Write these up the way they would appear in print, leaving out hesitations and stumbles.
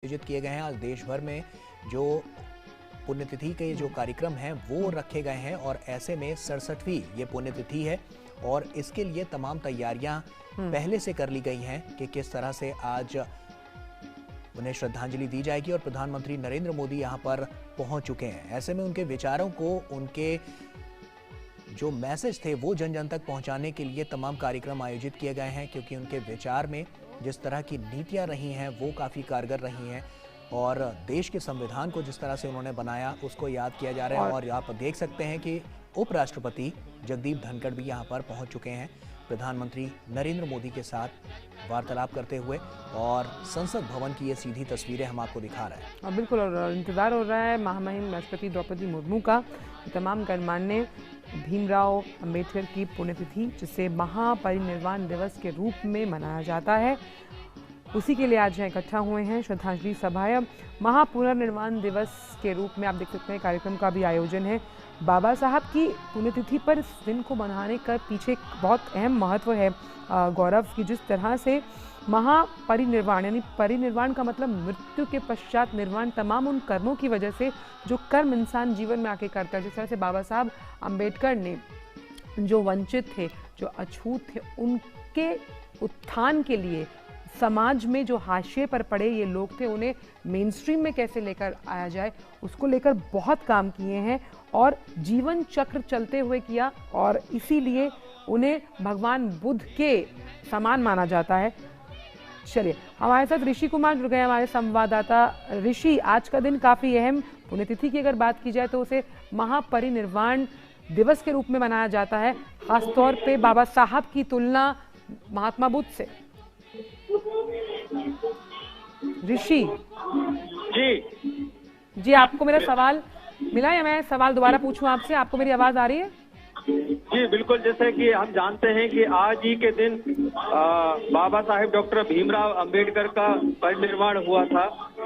आयोजित किए गए हैं। आज देश भर में जो पुण्यतिथि के जो कार्यक्रम हैं वो रखे गए हैं और ऐसे में 67वीं ये पुण्यतिथि है और इसके लिए तमाम तैयारियां पहले से कर ली गई हैं कि किस तरह से आज उन्हें श्रद्धांजलि दी जाएगी और प्रधानमंत्री नरेंद्र मोदी यहां पर पहुंच चुके हैं। ऐसे में उनके विचारों को, उनके जो मैसेज थे वो जन जन तक पहुंचाने के लिए तमाम कार्यक्रम आयोजित किए गए हैं, क्योंकि उनके विचार में जिस तरह की नीतियां रही हैं वो काफ़ी कारगर रही हैं और देश के संविधान को जिस तरह से उन्होंने बनाया उसको याद किया जा रहा है। और आप देख सकते हैं कि उपराष्ट्रपति जगदीप धनखड़ भी यहां पर पहुंच चुके हैं प्रधानमंत्री नरेंद्र मोदी के साथ वार्तालाप करते हुए, और संसद भवन की ये सीधी तस्वीरें हम आपको दिखा रहे हैं। और बिल्कुल, और इंतजार हो रहा है महामहिम राष्ट्रपति द्रौपदी मुर्मू का। तमाम गणमान्य भीमराव अंबेडकर की पुण्यतिथि, जिसे महापरिनिर्वाण दिवस के रूप में मनाया जाता है, उसी के लिए आज यहाँ इकट्ठा हुए हैं। श्रद्धांजलि सभाएं महापुनर्निर्वाण दिवस के रूप में आप देख सकते हैं कार्यक्रम का भी आयोजन है। बाबा साहब की पुण्यतिथि पर इस दिन को मनाने का पीछे एक बहुत अहम महत्व है गौरव की। जिस तरह से महापरिनिर्वाण यानी परिनिर्वाण का मतलब मृत्यु के पश्चात निर्वाण, तमाम उन कर्मों की वजह से जो कर्म इंसान जीवन में आके करता है। जिस तरह से बाबा साहब अम्बेडकर ने जो वंचित थे, जो अछूत थे, उनके उत्थान के लिए समाज में जो हाशिए पर पड़े ये लोग थे, उन्हें मेन स्ट्रीम में कैसे लेकर आया जाए उसको लेकर बहुत काम किए हैं और जीवन चक्र चलते हुए किया, और इसीलिए उन्हें भगवान बुद्ध के समान माना जाता है। चलिए, हमारे साथ ऋषि कुमार जुड़ गए, हमारे संवाददाता। ऋषि, आज का दिन काफ़ी अहम, पुण्यतिथि की अगर बात की जाए तो उसे महापरिनिर्वाण दिवस के रूप में मनाया जाता है, खासतौर पे बाबा साहब की तुलना महात्मा बुद्ध से। ऋषि जी, आपको मेरा सवाल मिला या मैं सवाल दोबारा पूछूं आपसे? आपको मेरी आवाज आ रही है? जी बिल्कुल, जैसे कि हम जानते हैं कि आज ही के दिन बाबा साहेब डॉक्टर भीमराव अंबेडकर का परिनिर्वाण हुआ था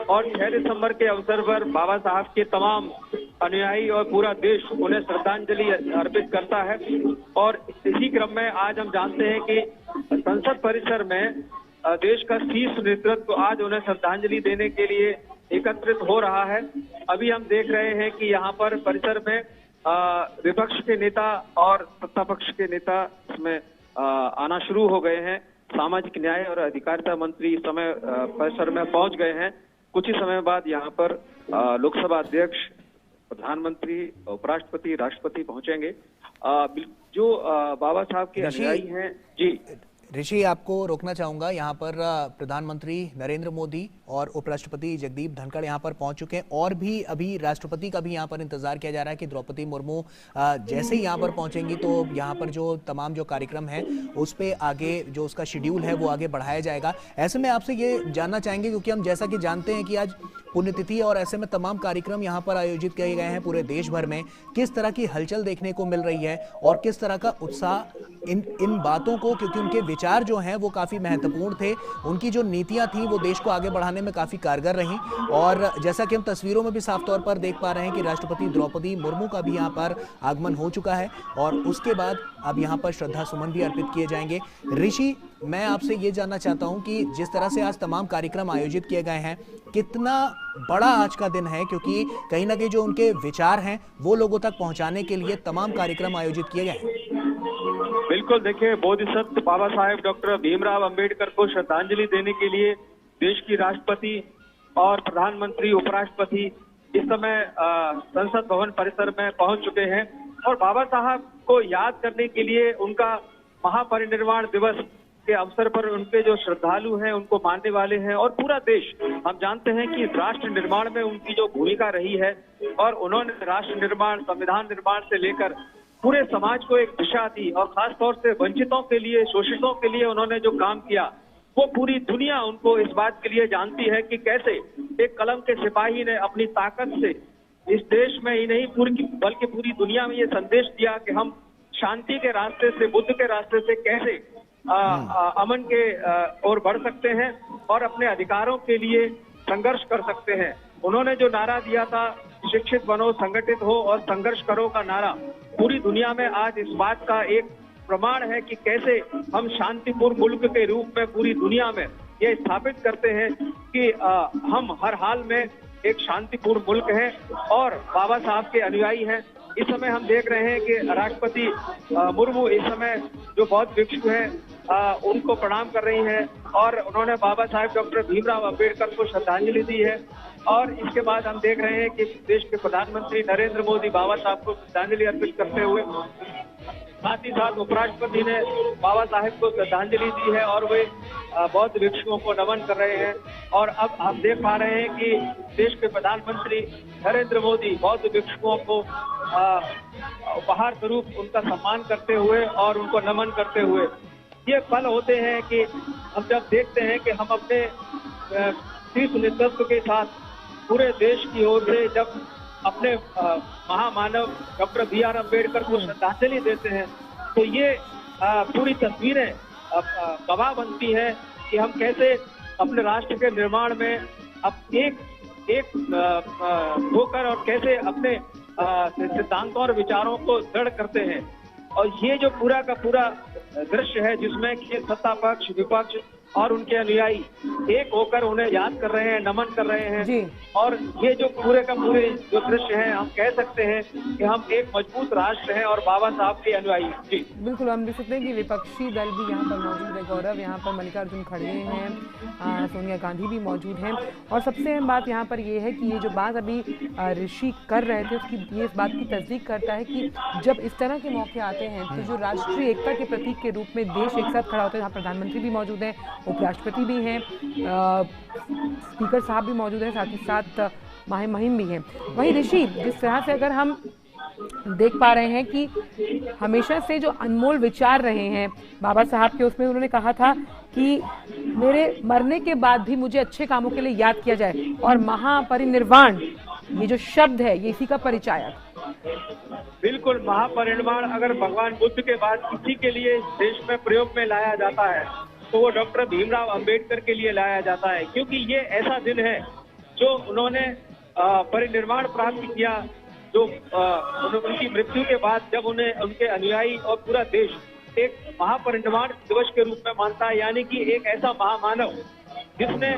और 6 दिसंबर के अवसर पर बाबा साहब के तमाम अनुयायी और पूरा देश उन्हें श्रद्धांजलि अर्पित करता है। और इसी क्रम में आज हम जानते हैं कि संसद परिसर में देश का शीर्ष नेतृत्व आज उन्हें श्रद्धांजलि देने के लिए एकत्रित हो रहा है। अभी हम देख रहे हैं कि यहाँ पर परिसर में विपक्ष के नेता और सत्ता पक्ष के नेता इसमें आना शुरू हो गए हैं। सामाजिक न्याय और अधिकारिता मंत्री इस समय परिसर में पहुंच गए हैं। कुछ ही समय बाद यहाँ पर लोकसभा अध्यक्ष, प्रधानमंत्री, उपराष्ट्रपति, राष्ट्रपति पहुंचेंगे। जो बाबा साहब के अनुयायी हैं। जी ऋषि, आपको रोकना चाहूंगा, यहाँ पर प्रधानमंत्री नरेंद्र मोदी और उपराष्ट्रपति जगदीप धनखड़ यहाँ पर पहुंच चुके हैं और भी अभी राष्ट्रपति का भी यहाँ पर इंतजार किया जा रहा है कि द्रौपदी मुर्मू जैसे ही यहाँ पर पहुंचेंगी तो यहाँ पर जो तमाम जो कार्यक्रम है उस पे आगे जो उसका शेड्यूल है वो आगे बढ़ाया जाएगा। ऐसे में आपसे ये जानना चाहेंगे, क्योंकि हम जैसा कि जानते हैं कि आज पुण्यतिथि और ऐसे में तमाम कार्यक्रम यहाँ पर आयोजित किए गए हैं पूरे देश भर में, किस तरह की हलचल देखने को मिल रही है और किस तरह का उत्साह इन बातों को, क्योंकि उनके विचार जो हैं वो काफी महत्वपूर्ण थे, उनकी जो नीतियां थी वो देश को आगे बढ़ाने में काफी कारगर रहीं। और जैसा कि हम तस्वीरों में भी साफ तौर पर देख पा रहे हैं कि राष्ट्रपति द्रौपदी मुर्मू का भी यहाँ पर आगमन हो चुका है और उसके बाद अब यहाँ पर श्रद्धा सुमन भी अर्पित किए जाएंगे। ऋषि, मैं आपसे ये जानना चाहता हूँ कि जिस तरह से आज तमाम कार्यक्रम आयोजित किए गए हैं, कितना बड़ा आज का दिन है, क्योंकि कहीं ना कहीं जो उनके विचार हैं वो लोगों तक पहुंचाने के लिए तमाम कार्यक्रम आयोजित किए गए हैं। बिल्कुल, देखिए, बोधिसत्व बाबा साहेब डॉक्टर भीमराव अंबेडकर को श्रद्धांजलि देने के लिए देश की राष्ट्रपति और प्रधानमंत्री, उपराष्ट्रपति इस समय संसद भवन परिसर में पहुंच चुके हैं और बाबा साहब को याद करने के लिए उनका महापरिनिर्वाण दिवस के अवसर पर उनके जो श्रद्धालु हैं, उनको मानने वाले हैं और पूरा देश, हम जानते हैं कि राष्ट्र निर्माण में उनकी जो भूमिका रही है और उन्होंने राष्ट्र निर्माण, संविधान निर्माण से लेकर पूरे समाज को एक दिशा दी और खास तौर से वंचितों के लिए, शोषितों के लिए उन्होंने जो काम किया वो पूरी दुनिया उनको इस बात के लिए जानती है कि कैसे एक कलम के सिपाही ने अपनी ताकत से इस देश में ही नहीं बल्कि पूरी दुनिया में ये संदेश दिया कि हम शांति के रास्ते से, बुद्ध के रास्ते से कैसे अमन के ओर बढ़ सकते हैं और अपने अधिकारों के लिए संघर्ष कर सकते हैं। उन्होंने जो नारा दिया था, शिक्षित बनो, संगठित हो और संघर्ष करो का नारा, पूरी दुनिया में आज इस बात का एक प्रमाण है कि कैसे हम शांतिपूर्ण मुल्क के रूप में पूरी दुनिया में ये स्थापित करते हैं कि हम हर हाल में एक शांतिपूर्ण मुल्क है और बाबा साहब के अनुयायी हैं। इस समय हम देख रहे हैं कि राष्ट्रपति मुर्मू इस समय जो बौद्ध भिक्षु हैं उनको प्रणाम कर रही हैं और उन्होंने बाबा साहेब डॉक्टर भीमराव अंबेडकर को श्रद्धांजलि दी है। और इसके बाद हम देख रहे हैं कि देश के प्रधानमंत्री नरेंद्र मोदी बाबा साहब को श्रद्धांजलि अर्पित करते हुए, साथ ही साथ उपराष्ट्रपति ने बाबा साहेब को श्रद्धांजलि दी है और वे बौद्ध भिक्षुओं को नमन कर रहे हैं। और अब हम देख पा रहे हैं कि देश के प्रधानमंत्री नरेंद्र मोदी बौद्ध भिक्षुओं को उपहार स्वरूप उनका सम्मान करते हुए और उनको नमन करते हुए, ये पल होते हैं कि हम जब देखते हैं कि हम अपने शीर्ष नेतृत्व के साथ पूरे देश की ओर से जब अपने महामानव डॉक्टर बी.आर. अम्बेडकर को श्रद्धांजलि देते हैं, तो ये पूरी तस्वीरें गवाह बनती है कि हम कैसे अपने राष्ट्र के निर्माण में अब एक होकर और कैसे अपने सिद्धांतों और विचारों को दृढ़ करते हैं। और ये जो पूरा का पूरा दृश्य है जिसमें कि सत्ता पक्ष, विपक्ष और उनके अनुयायी एक होकर उन्हें याद कर रहे हैं, नमन कर रहे हैं। और ये जो पूरे का पूरे जो दृश्य है, हम कह सकते हैं कि हम एक मजबूत राष्ट्र हैं और बाबा साहब के अनुयायी। जी बिल्कुल, हम देख सकते हैं कि विपक्षी दल भी यहाँ पर मौजूद है। गौरव, यहाँ पर मल्लिकार्जुन खड़गे हैं, सोनिया गांधी भी मौजूद हैं। और सबसे अहम बात यहाँ पर ये है कि ये जो बात अभी ऋषि कर रहे थे उसकी ये इस बात की तस्दीक करता है कि जब इस तरह के मौके आते हैं तो जो राष्ट्रीय एकता के प्रतीक के रूप में देश एक साथ खड़ा होता है, जहाँ प्रधानमंत्री भी मौजूद हैं, उपराष्ट्रपति भी हैं, स्पीकर साहब भी मौजूद हैं, साथ ही साथ मुहिम भी हैं। वहीं ऋषि, जिस तरह से अगर हम देख पा रहे हैं कि हमेशा से जो अनमोल विचार रहे हैं बाबा साहब के, उसमें उन्होंने कहा था कि मेरे मरने के बाद भी मुझे अच्छे कामों के लिए याद किया जाए, और महापरिनिर्वाण ये जो शब्द है ये इसी का परिचायक। बिल्कुल, महापरिनिर्वाण अगर भगवान बुद्ध के बाद किसी के लिए देश में प्रयोग में लाया जाता है तो वो डॉक्टर भीमराव अंबेडकर के लिए लाया जाता है, क्योंकि ये ऐसा दिन है जो उन्होंने परिनिर्वाण प्राप्त किया, जो उनकी मृत्यु के बाद जब उन्हें उनके अनुयायी और पूरा देश एक महापरिनिर्वाण दिवस के रूप में मानता है। यानी कि एक ऐसा महामानव जिसने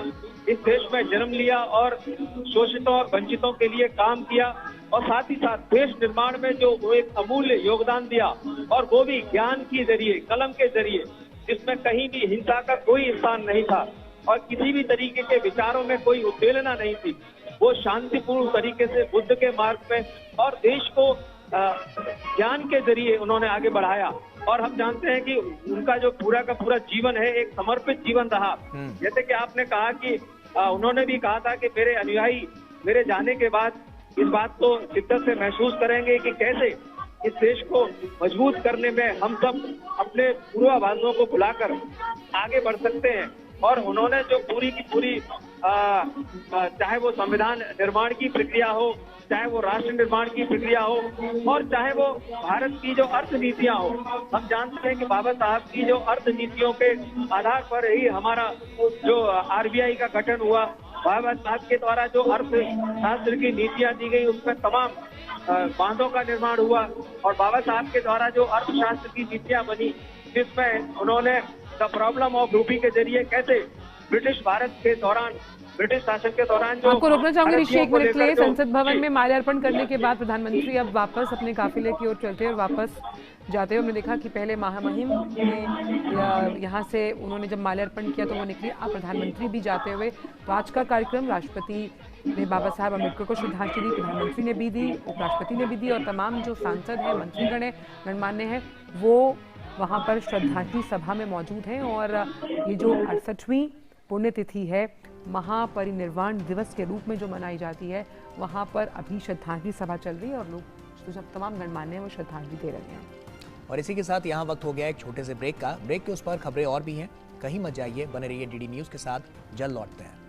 इस देश में जन्म लिया और शोषितों और वंचितों के लिए काम किया और साथ ही साथ देश निर्माण में जो वो एक अमूल्य योगदान दिया, और वो भी ज्ञान के जरिए, कलम के जरिए, जिसमें कहीं भी हिंसा का कोई स्थान नहीं था और किसी भी तरीके के विचारों में कोई उत्तेजना नहीं थी। वो शांतिपूर्ण तरीके से बुद्ध के मार्ग पे और देश को ज्ञान के जरिए उन्होंने आगे बढ़ाया। और हम जानते हैं कि उनका जो पूरा का पूरा जीवन है एक समर्पित जीवन रहा। जैसे कि आपने कहा कि उन्होंने भी कहा था कि मेरे अनुयायी मेरे जाने के बाद इस बात को शिद्दत से महसूस करेंगे कि कैसे इस देश को मजबूत करने में हम सब अपने पूर्वाभासों को भुलाकर आगे बढ़ सकते हैं। और उन्होंने जो पूरी की पूरी चाहे वो संविधान निर्माण की प्रक्रिया हो, चाहे वो राष्ट्र निर्माण की प्रक्रिया हो, और चाहे वो भारत की जो अर्थ नीतियां हो, हम जानते हैं कि बाबा साहब की जो अर्थ नीतियों के आधार पर ही हमारा जो आरबीआई का गठन हुआ, बाबा साहब के द्वारा जो अर्थशास्त्र की नीतियां दी गई उसमें तमाम बांधों का निर्माण हुआ, और बाबा साहब के द्वारा जो अर्थशास्त्र की नीतियां बनी जिसमें उन्होंने द प्रॉब्लम ऑफ रूपी के जरिए कैसे ब्रिटिश भारत के दौरान, ब्रिटिश शासन के दौरान जो आपको रोकना चाहूंगी ऋषि एक मिनट के लिए। संसद भवन में माल्यार्पण करने के बाद प्रधानमंत्री अब वापस अपने काफिले की ओर चलते हैं और वापस जाते हुए हमने देखा कि पहले महामहिम ने यहाँ से उन्होंने जब माल्यार्पण किया तो वो निकली, अब प्रधानमंत्री भी जाते हुए। तो आज का कार्यक्रम राष्ट्रपति ने बाबा साहब अम्बेडकर को श्रद्धांजलि दी, प्रधानमंत्री ने भी दी, उपराष्ट्रपति ने भी दी, और तमाम जो सांसद हैं, मंत्रीगण हैं, गणमान्य हैं, वो वहाँ पर श्रद्धांजलि सभा में मौजूद हैं। और ये जो 68वीं पुण्यतिथि है महापरिनिर्वाण दिवस के रूप में जो मनाई जाती है, वहाँ पर अभी श्रद्धांजलि सभा चल रही है और लोग जो तमाम गणमान्य हैं वो श्रद्धांजलि दे रहे हैं। और इसी के साथ यहाँ वक्त हो गया एक छोटे से ब्रेक का। ब्रेक के उस पर खबरें और भी हैं, कहीं मत जाइए, बने रहिए डीडी न्यूज़ के साथ, जल्द लौटते हैं।